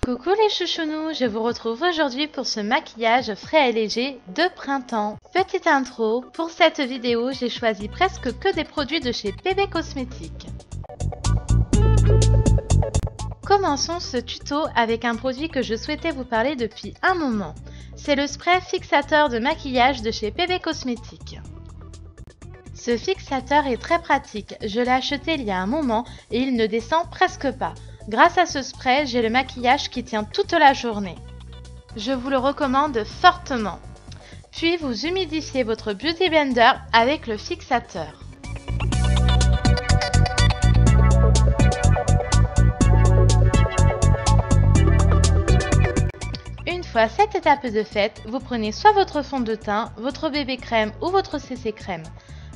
Coucou les chouchounous, je vous retrouve aujourd'hui pour ce maquillage frais et léger de printemps. Petite intro, pour cette vidéo, j'ai choisi presque que des produits de chez PB Cosmétiques. Commençons ce tuto avec un produit que je souhaitais vous parler depuis un moment. C'est le spray fixateur de maquillage de chez PB Cosmétiques. Ce fixateur est très pratique, je l'ai acheté il y a un moment et il ne descend presque pas. Grâce à ce spray, j'ai le maquillage qui tient toute la journée. Je vous le recommande fortement. Puis vous humidifiez votre Beauty Blender avec le fixateur. Une fois cette étape de faite, vous prenez soit votre fond de teint, votre bébé crème ou votre CC crème.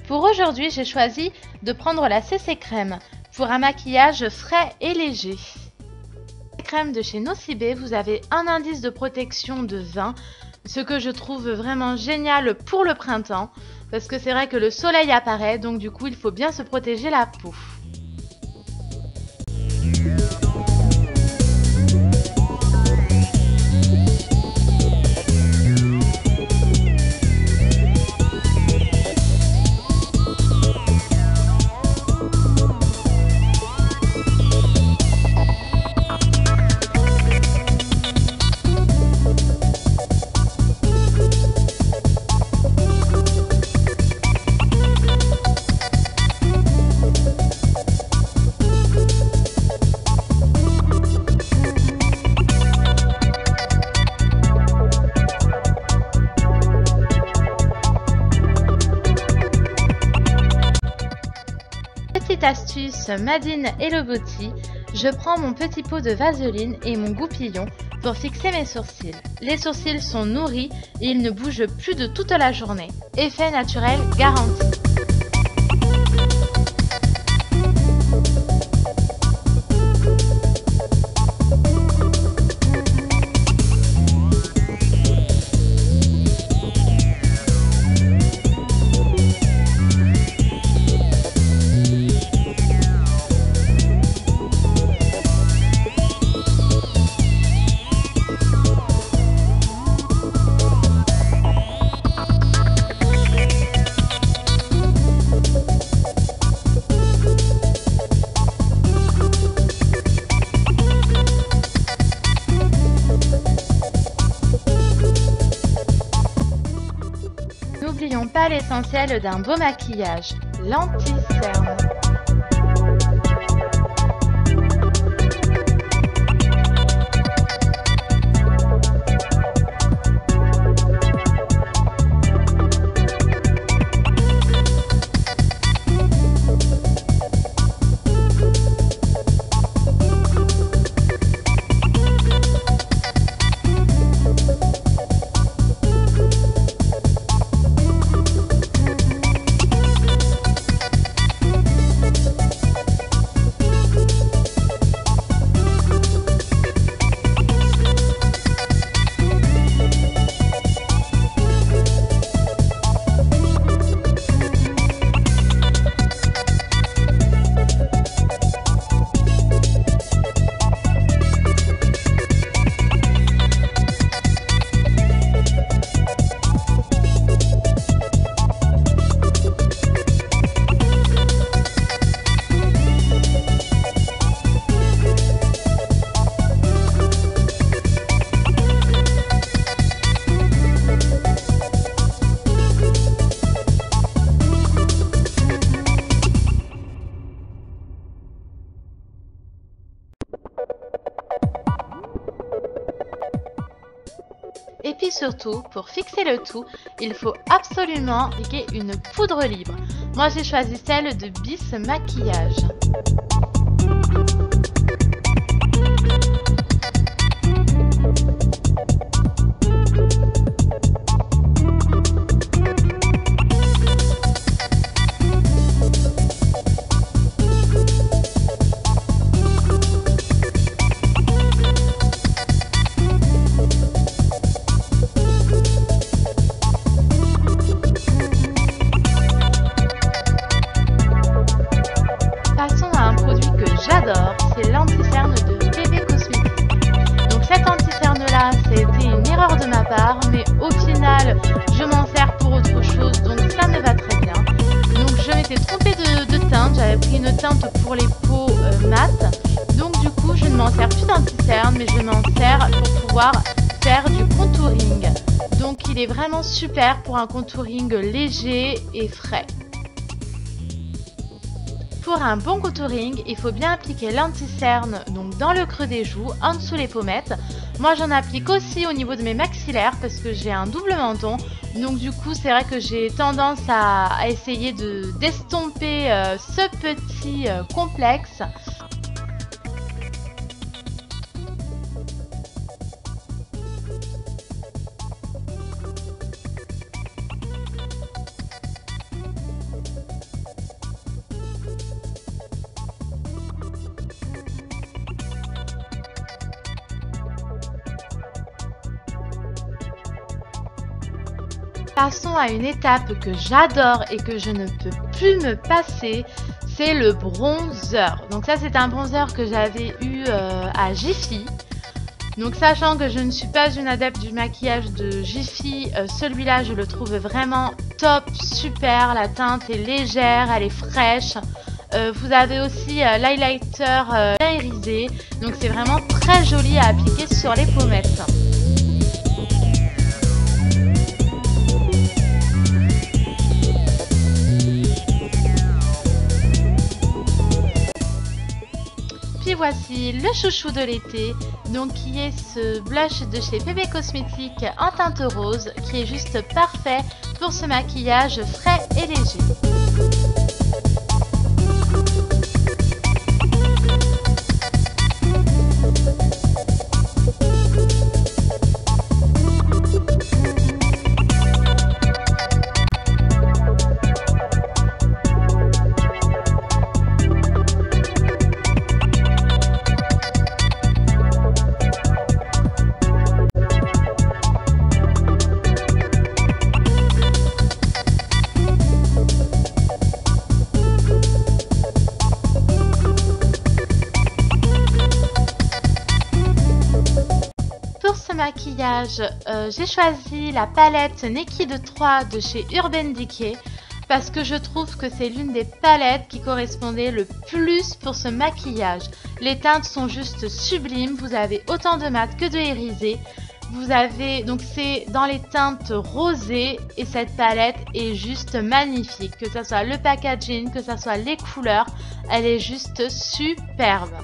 Pour aujourd'hui, j'ai choisi de prendre la CC crème pour un maquillage frais et léger. La crème de chez Nocibé, vous avez un indice de protection de 20, ce que je trouve vraiment génial pour le printemps, parce que c'est vrai que le soleil apparaît, donc du coup il faut bien se protéger la peau. Petite astuce Made in Hello Beauty, je prends mon petit pot de vaseline et mon goupillon pour fixer mes sourcils. Les sourcils sont nourris et ils ne bougent plus de toute la journée. Effet naturel garanti. N'oublions pas l'essentiel d'un beau maquillage, l'anti-cerne. Et puis surtout, pour fixer le tout, il faut absolument appliquer une poudre libre. Moi j'ai choisi celle de Bis Maquillage. Passons à un produit que j'adore, général, je m'en sers pour autre chose, donc ça me va très bien. Donc je m'étais trompée de teinte, j'avais pris une teinte pour les peaux mat. Donc du coup, je ne m'en sers plus d'anti-cerne, mais je m'en sers pour pouvoir faire du contouring. Donc il est vraiment super pour un contouring léger et frais. Pour un bon contouring, il faut bien appliquer l'anti-cerne donc dans le creux des joues, en dessous les pommettes. Moi j'en applique aussi au niveau de mes maxillaires parce que j'ai un double menton. Donc du coup c'est vrai que j'ai tendance à essayer d'estomper ce petit complexe. Passons à une étape que j'adore et que je ne peux plus me passer, c'est le bronzer. Donc ça c'est un bronzer que j'avais eu à Jiffy. Donc sachant que je ne suis pas une adepte du maquillage de Jiffy, celui-là je le trouve vraiment top, super. La teinte est légère, elle est fraîche. Vous avez aussi l'highlighter bien irisé. Donc c'est vraiment très joli à appliquer sur les pommettes. Puis voici le chouchou de l'été, donc qui est ce blush de chez PB Cosmétiques en teinte rose, qui est juste parfait pour ce maquillage frais et léger. Maquillage, j'ai choisi la palette Naked 3 de chez Urban Decay parce que je trouve que c'est l'une des palettes qui correspondait le plus pour ce maquillage. Les teintes sont juste sublimes, vous avez autant de mat que de irisé. Vous avez donc c'est dans les teintes rosées et cette palette est juste magnifique, que ce soit le packaging, que ce soit les couleurs, elle est juste superbe.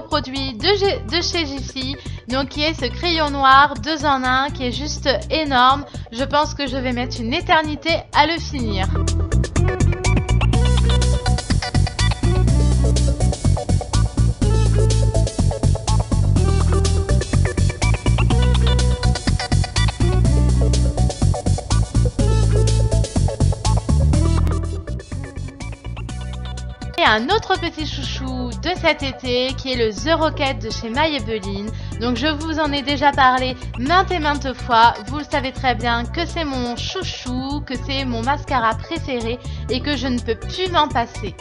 Produit de chez Jiffy, donc qui est ce crayon noir 2 en 1 qui est juste énorme. Je pense que je vais mettre une éternité à le finir. Et un autre petit chouchou de cet été qui est le The Rocket de chez Maybelline. Donc je vous en ai déjà parlé maintes et maintes fois. Vous le savez très bien que c'est mon chouchou, que c'est mon mascara préféré et que je ne peux plus m'en passer.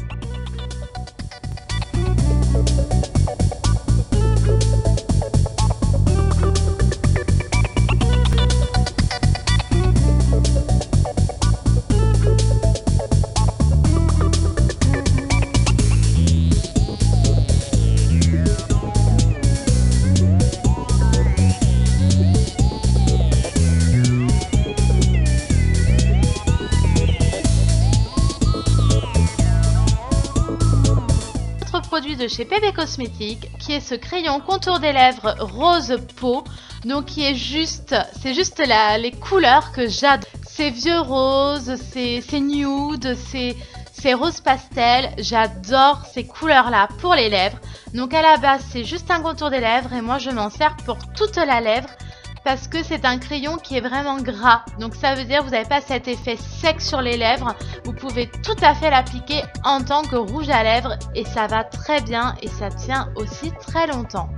Produit de chez PB Cosmétiques qui est ce crayon contour des lèvres rose peau, donc qui est juste, c'est juste les couleurs que j'adore. C'est vieux rose, c'est nude, C'est rose pastel, j'adore ces couleurs-là pour les lèvres. Donc à la base, c'est juste un contour des lèvres et moi je m'en sers pour toute la lèvre parce que c'est un crayon qui est vraiment gras. Donc ça veut dire que vous n'avez pas cet effet sec sur les lèvres. Vous pouvez tout à fait l'appliquer en tant que rouge à lèvres et ça va très bien et ça tient aussi très longtemps.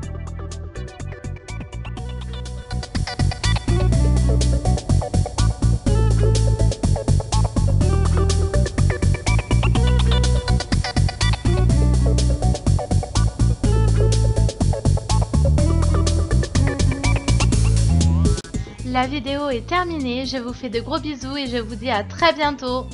La vidéo est terminée, je vous fais de gros bisous et je vous dis à très bientôt.